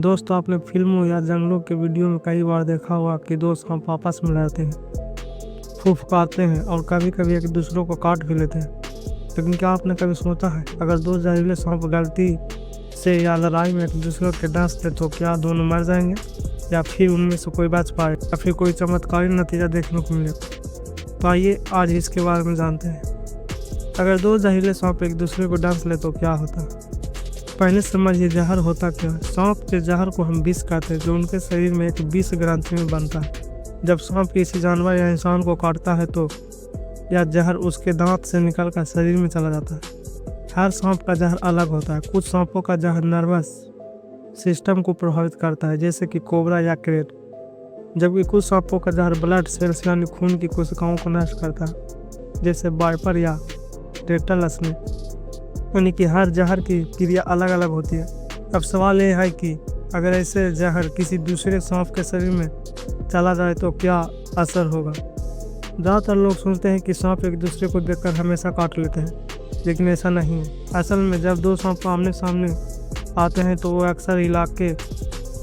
दोस्त आपने फिल्मों या जंगलों के वीडियो में कई बार देखा होगा कि दो सांप आपस में लड़ते हैं, फुफकारते हैं और कभी कभी एक दूसरों को काट भी लेते हैं। लेकिन क्या आपने कभी सोचा है, अगर दो जहरीले सांप गलती से या लड़ाई में एक दूसरे के डस ले तो क्या दोनों मर जाएंगे, या फिर उनमें से कोई बच पाए, या फिर कोई चमत्कारी नतीजा देखने को मिले। तो आइए आज इसके बारे में जानते हैं। अगर दो जहरीले सांप एक दूसरे को डस ले तो क्या होता है। पहले समझिए जहर होता क्या है। सांप के जहर को हम विष कहते हैं, जो उनके शरीर में एक विष ग्रंथि में बनता है। जब सांप किसी जानवर या इंसान को काटता है तो यह जहर उसके दांत से निकलकर शरीर में चला जाता है। हर सांप का जहर अलग होता है। कुछ सांपों का जहर नर्वस सिस्टम को प्रभावित करता है, जैसे कि कोबरा या क्रेट, जबकि कुछ सांपों का जहर ब्लड सेल्स यानी खून की कोशिकाओं को नष्ट करता है, जैसे वाइपर या टेटल स्नेक। यानी कि हर जहर की क्रिया अलग अलग होती है। अब सवाल यह है कि अगर ऐसे जहर किसी दूसरे सांप के शरीर में चला जाए तो क्या असर होगा। ज़्यादातर लोग सोचते हैं कि सांप एक दूसरे को देखकर हमेशा काट लेते हैं, लेकिन ऐसा नहीं है। असल में जब दो सांप आमने सामने आते हैं तो वो अक्सर इलाके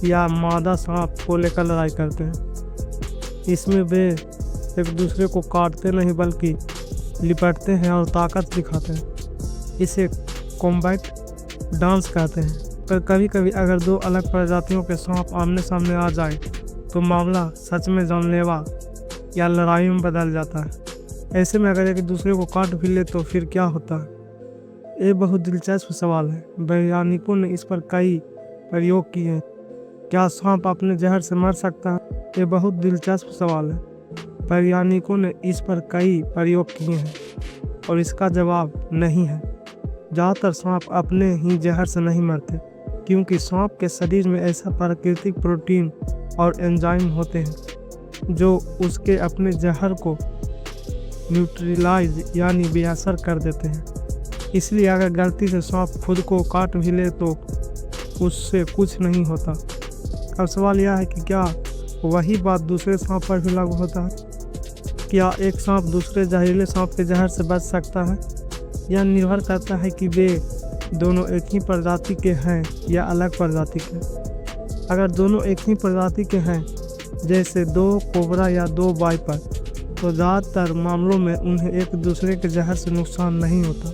या मादा सांप को लेकर लड़ाई करते हैं। इसमें वे एक दूसरे को काटते नहीं बल्कि लिपटते हैं और ताकत दिखाते हैं। इसे कॉम्बैट डांस कहते हैं। पर कभी कभी अगर दो अलग प्रजातियों के सांप आमने सामने आ जाए तो मामला सच में जानलेवा या लड़ाई में बदल जाता है। ऐसे में अगर एक दूसरे को काट भी ले तो फिर क्या होता है। ये बहुत दिलचस्प सवाल है। वैज्ञानिकों ने इस पर कई प्रयोग किए हैं। क्या सांप अपने जहर से मर सकता है। ये बहुत दिलचस्प सवाल है। वैज्ञानिकों ने इस पर कई प्रयोग किए हैं और इसका जवाब नहीं है। ज़्यादातर सांप अपने ही जहर से नहीं मरते, क्योंकि सांप के शरीर में ऐसा प्राकृतिक प्रोटीन और एंजाइम होते हैं जो उसके अपने जहर को न्यूट्रलाइज यानी बेअसर कर देते हैं। इसलिए अगर गलती से सांप खुद को काट भी ले तो उससे कुछ नहीं होता। अब सवाल यह है कि क्या वही बात दूसरे सांप पर भी लागू होता है। क्या एक सांप दूसरे जहरीले सांप के जहर से बच सकता है। यह निर्भर करता है कि वे दोनों एक ही प्रजाति के हैं या अलग प्रजाति के। अगर दोनों एक ही प्रजाति के हैं, जैसे दो कोबरा या दो वाइपर, तो ज़्यादातर मामलों में उन्हें एक दूसरे के जहर से नुकसान नहीं होता,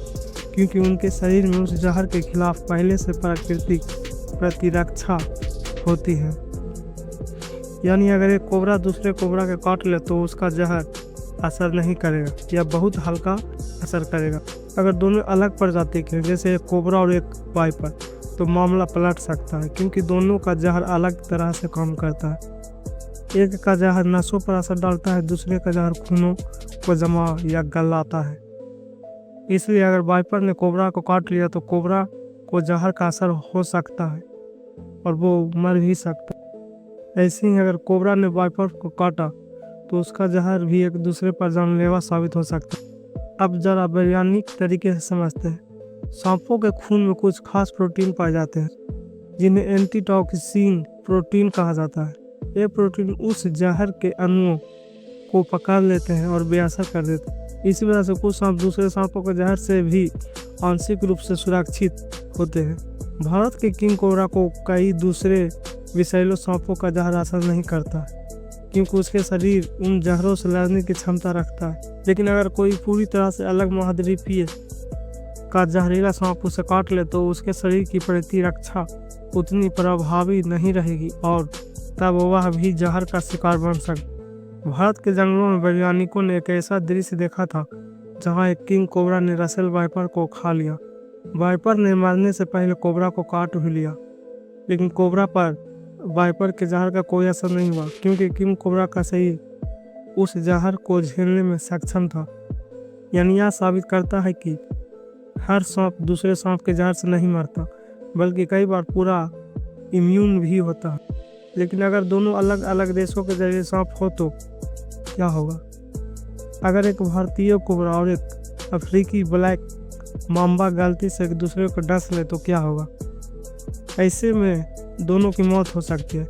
क्योंकि उनके शरीर में उस जहर के खिलाफ पहले से प्राकृतिक प्रतिरक्षा होती है। यानी अगर एक कोबरा दूसरे कोबरा के काट ले तो उसका जहर असर नहीं करेगा या बहुत हल्का असर करेगा। अगर दोनों अलग प्रजाति के, जैसे एक कोबरा और एक वाइपर, तो मामला पलट सकता है, क्योंकि दोनों का जहर अलग तरह से काम करता है। एक का जहर नसों पर असर डालता है, दूसरे का जहर खूनों को जमा या गलाता है। इसलिए अगर वाइपर ने कोबरा को काट लिया तो कोबरा को जहर का असर हो सकता है और वो मर भी सकता है। ऐसे ही अगर कोबरा ने वाइपर को काटा तो उसका जहर भी एक दूसरे पर जानलेवा साबित हो सकता है। अब जरा वैज्ञानिक तरीके से समझते हैं। सांपों के खून में कुछ खास प्रोटीन पाए जाते हैं, जिन्हें एंटीटॉक्सिन प्रोटीन कहा जाता है। ये प्रोटीन उस जहर के अणुओं को पकड़ लेते हैं और बेअसर कर देते हैं। इसी वजह से कुछ सांप दूसरे सांपों के जहर से भी आंशिक रूप से सुरक्षित होते हैं। भारत के किंग कोबरा को कई दूसरे विषैले सांपों का जहर असर नहीं करता, क्योंकि उसके शरीर उन जहरों से लड़ने की क्षमता रखता है। लेकिन अगर कोई पूरी तरह से अलग महाद्वीपीय का जहरीला सांप उसे काट ले तो उसके शरीर की प्रतिरक्षा उतनी प्रभावी नहीं रहेगी और तब वह भी जहर का शिकार बन सकता। भारत के जंगलों में वैज्ञानिकों ने एक ऐसा दृश्य देखा था जहां एक किंग कोबरा ने रसेल वाइपर को खा लिया। वाइपर ने मरने से पहले कोबरा को काट भी लिया, लेकिन कोबरा पर वाइपर के जहर का कोई असर नहीं हुआ, क्योंकि किंग कोबरा का शरीर उस जहर को झेलने में सक्षम था। यानी यह साबित करता है कि हर सांप दूसरे सांप के जहर से नहीं मरता, बल्कि कई बार पूरा इम्यून भी होता है। लेकिन अगर दोनों अलग अलग देशों के जहरीले सांप हो तो क्या होगा। अगर एक भारतीय कोबरा और एक अफ्रीकी ब्लैक माम्बा गलती से एक दूसरे को डस ले तो क्या होगा। ऐसे में दोनों की मौत हो सकती है,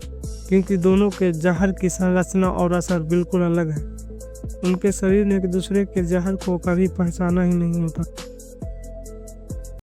क्योंकि दोनों के जहर की संरचना और असर बिल्कुल अलग है। उनके शरीर ने एक दूसरे के जहर को कभी पहचाना ही नहीं होता।